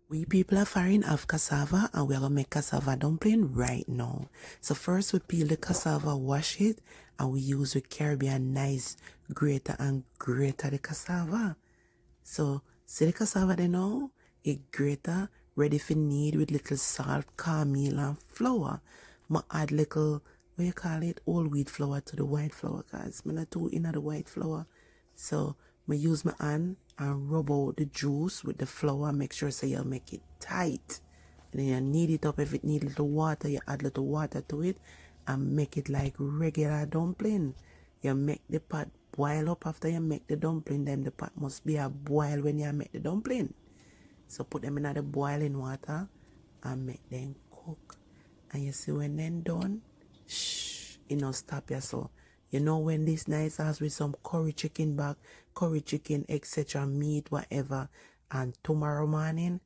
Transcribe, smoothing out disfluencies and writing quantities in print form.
We people of Farrin have cassava and we're going to make cassava dumpling right now. So first we peel the cassava, wash it, and we use the Caribbean nice grater and grate the cassava. So see the cassava there now? It grater, ready for knead with little salt, cornmeal and flour. I add little, what you call it, whole wheat flour to the white flour because I'm not too in the white flour. So I use my hand and rub out the juice with the flour. Make sure so you make it tight. And then you knead it up. If it needs little water, you add little water to it and make it like regular dumpling. You make the pot boil up after you make the dumpling. Then the pot must be a boil when you make the dumpling. So put them in the boiling water and make them cook. And you see when they're done, shh, you know, stop your so. You know when this nice sauce with some curry chicken back, curry chicken, etc., meat, whatever, and tomorrow morning,